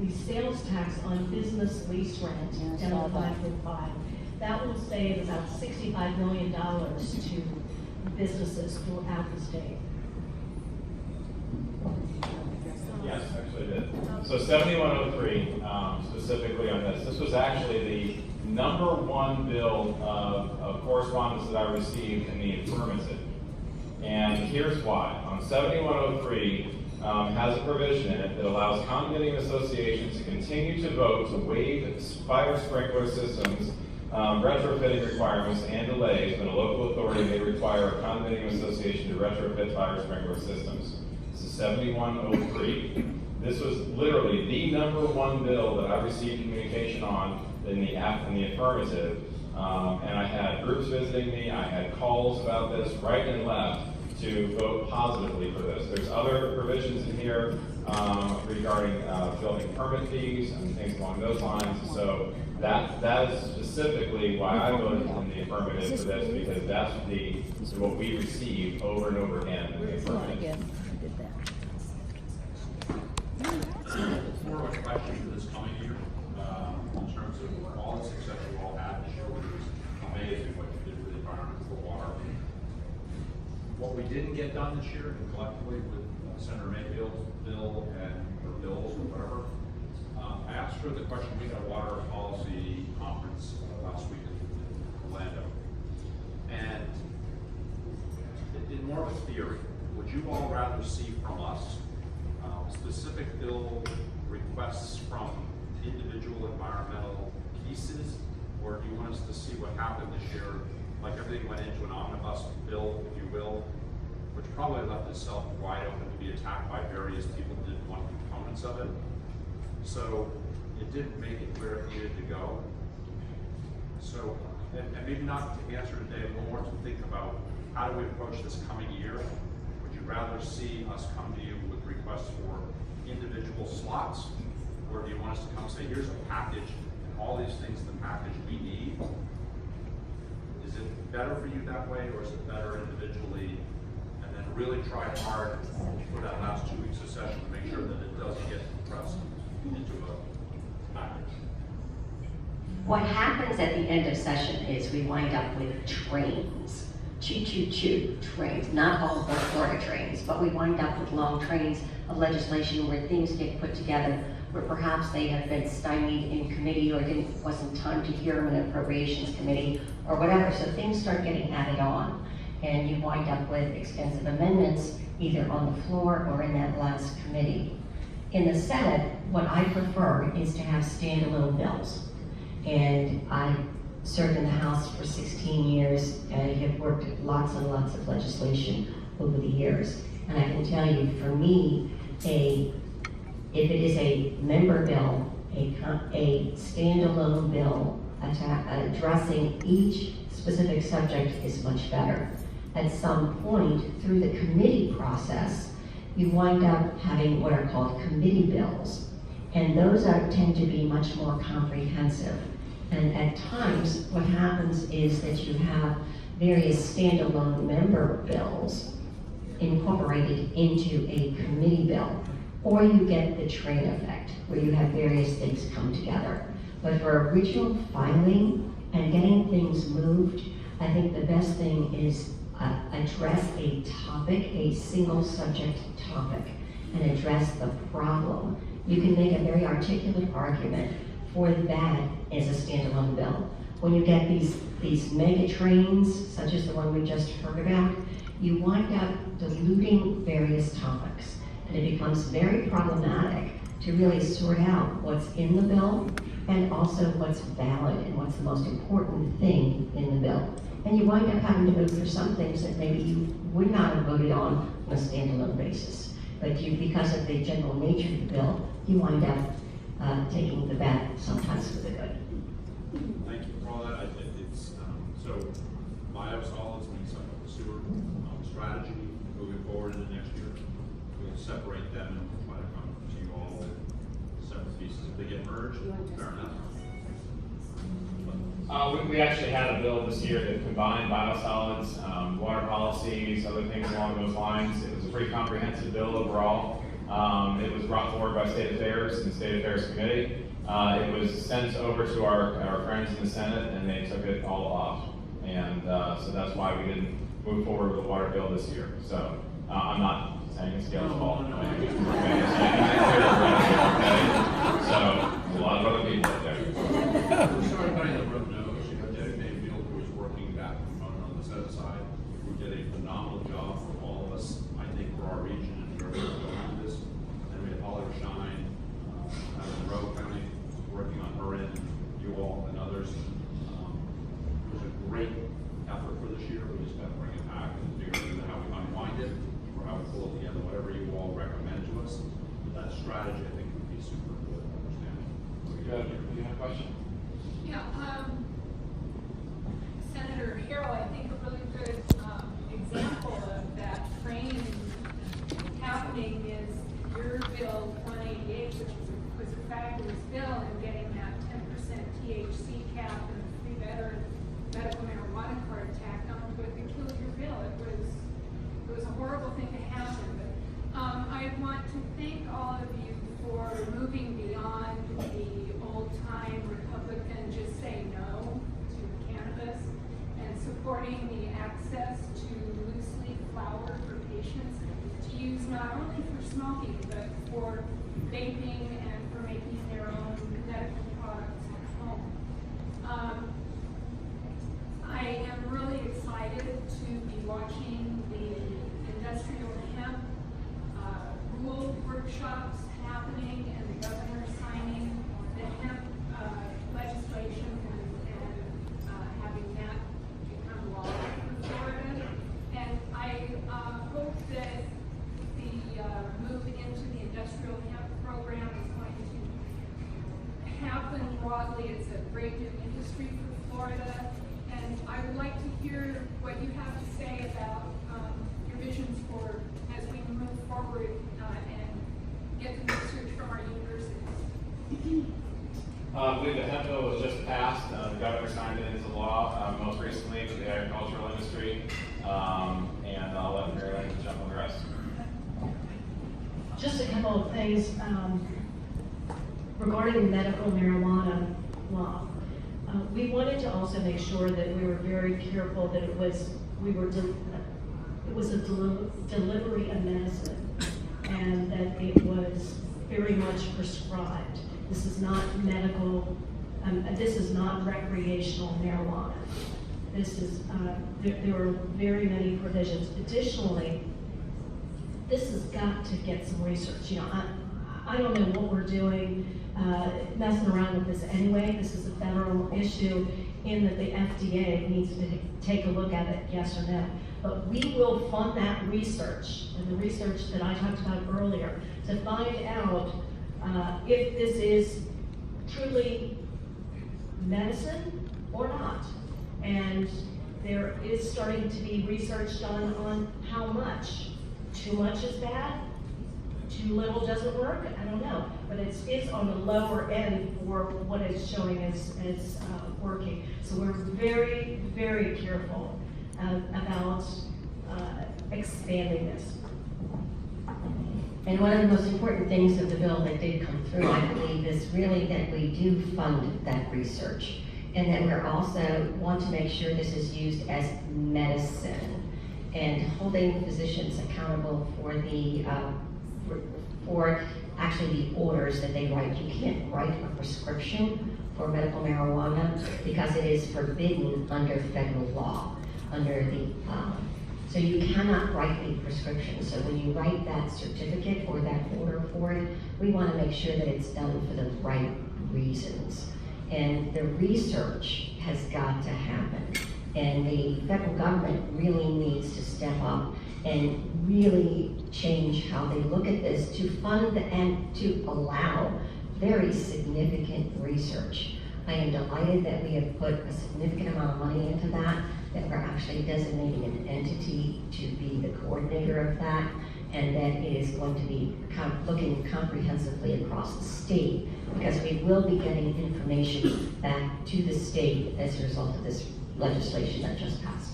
the sales tax on business lease rent, Yeah, I down saw to that. 5.5. That will save about $65 million to businesses throughout the state. Yes, actually did. So 7103, specifically on this was actually the number one bill of correspondence that I received in the affirmative. And here's why. On 7103, has a provision in it that allows condominium associations to continue to vote to waive fire sprinkler systems, retrofitting requirements and delays when a local authority may require a condominium association to retrofit fire sprinkler systems. This is 7103. This was literally the number one bill that I received communication on in the affirmative. And I had groups visiting me, I had calls about this right and left to vote positively for this. There's other provisions in here regarding building permit fees and things along those lines. So that is specifically why I voted in the affirmative for this, because that's what we received over and over again in the affirmative. Again, I did that. More of a question for this coming year, in terms of all the success you all had this year, which was amazing what you did for the environment, for water. What we didn't get done this year, and collectively with Senator Mayfield's bill and her bills or whatever, I asked her the question, we had a water policy conference last week in Orlando. And in more of a theory, would you all rather see from us specific bill requests from individual environmental pieces, or do you want us to see what happened this year, like everything went into an omnibus bill, if you will, which probably left itself wide open to be attacked by various people who didn't want components of it. So it didn't make it where it needed to go. So, and maybe not to answer today, but more to think about how do we approach this coming year? Would you rather see us come to you with requests for individual slots, or do you want us to come say, here's a package and all these things in the package we need? Is it better for you that way, or is it better individually, and then really try hard for that last 2 weeks of session to make sure that it doesn't get compressed into a package? What happens at the end of session is we wind up with trains, choo-choo-choo trains, not all of the Florida trains, but we wind up with long trains of legislation where things get put together where perhaps they have been stymied in committee or wasn't time to hear them in an appropriations committee or whatever, so things start getting added on and you wind up with extensive amendments either on the floor or in that last committee. In the Senate, what I prefer is to have standalone bills. And I served in the House for 16 years and have worked at lots and lots of legislation over the years. And I can tell you, for me, if it is a member bill, a standalone bill addressing each specific subject is much better. At some point through the committee process, you wind up having what are called committee bills. And those tend to be much more comprehensive. And at times, what happens is that you have various standalone member bills incorporated into a committee bill, or you get the train effect, where you have various things come together. But for original filing and getting things moved, I think the best thing is address a topic, a single subject topic, and address the problem. You can make a very articulate argument for that as a standalone bill. When you get these mega trains, such as the one we just heard about, you wind up diluting various topics. And it becomes very problematic to really sort out what's in the bill and also what's valid and what's the most important thing in the bill. And you wind up having to vote for some things that maybe you would not have voted on a standalone basis. But because of the general nature of the bill, you wind up taking the bad sometimes for the good. Thank you for all that. It's so biosolids means something with the sewer strategy moving forward in the next year. We'll separate them and try to come to you all with separate pieces. If they get merged, fair enough. We actually had a bill this year that combined biosolids, water policies, other things along those lines. It was a pretty comprehensive bill overall. It was brought forward by State Affairs and State Affairs Committee. It was sent over to our friends in the Senate, and they took it all off. And so that's why we didn't move forward with the water bill this year. So I'm not saying it's Gail's fault. Okay. So a lot of other people out there. So everybody in the room knows, David Mayfield, who is working that component on the Senate side, who did a phenomenal job for all of us, I think, for our region and for everyone going through this. And we had Oliver Shine, out of Monroe County, working on her end, you all and others. It was a great effort for this year. We just got to bring it back and figure out how we unwind it, or how we pull it together, whatever you all recommend to us. But that strategy, I think, would be super good to understand. You have a question? Yeah, Senator Harrell, I think a really good example of that training happening is your bill 188, which was a fabulous bill, and getting that 10% THC cap and a free medical marijuana card tacked onto it that killed your bill. It was a horrible thing to happen. But I want to thank all of you for moving beyond the old-time Republican just say no to cannabis and supporting the access to loose-leaf flower for patients to use not only for smoking but for vaping and for making their own medical products at home. I am really excited to be watching the industrial hemp rule workshops happening and the governor signing the hemp legislation and having that become law for Florida. And I hope that the move into the industrial hemp program is going to happen broadly. It's a great new industry for Florida. And I would like to hear what you have to say about your visions for as we move forward and get the research from our universities. I believe the hemp bill was just passed. The governor signed it into law most recently for the agricultural industry. And I'll let Mary Lynn jump on the rest. Just a couple of things regarding medical marijuana law. We wanted to also make sure that we were very careful that it was a delivery of medicine, and that it was very much prescribed. This is not medical. This is not recreational marijuana. This is there are very many provisions. Additionally, this has got to get some research. You know, I don't know what we're doing, messing around with this anyway. This is a federal issue in that the FDA needs to take a look at it, yes or no. But we will fund that research, and the research that I talked about earlier, to find out if this is truly medicine or not. And there is starting to be research done on how much. Too much is bad, too little doesn't work, I don't know. But it's on the lower end for what it's showing as working. So we're very, very careful about expanding this. And one of the most important things of the bill that did come through, I believe, is really that we do fund that research. And that we're also want to make sure this is used as medicine and holding physicians accountable for the, for actually the orders that they write. You can't write a prescription for medical marijuana because it is forbidden under federal law, under the, so you cannot write a prescription. So when you write that certificate or that order for it, we want to make sure that it's done for the right reasons. And the research has got to happen. And the federal government really needs to step up and really change how they look at this to fund and to allow very significant research. I am delighted that we have put a significant amount of money into that we're actually designating an entity to be the coordinator of that, and that it is going to be looking comprehensively across the state, because we will be getting information back to the state as a result of this legislation that just passed.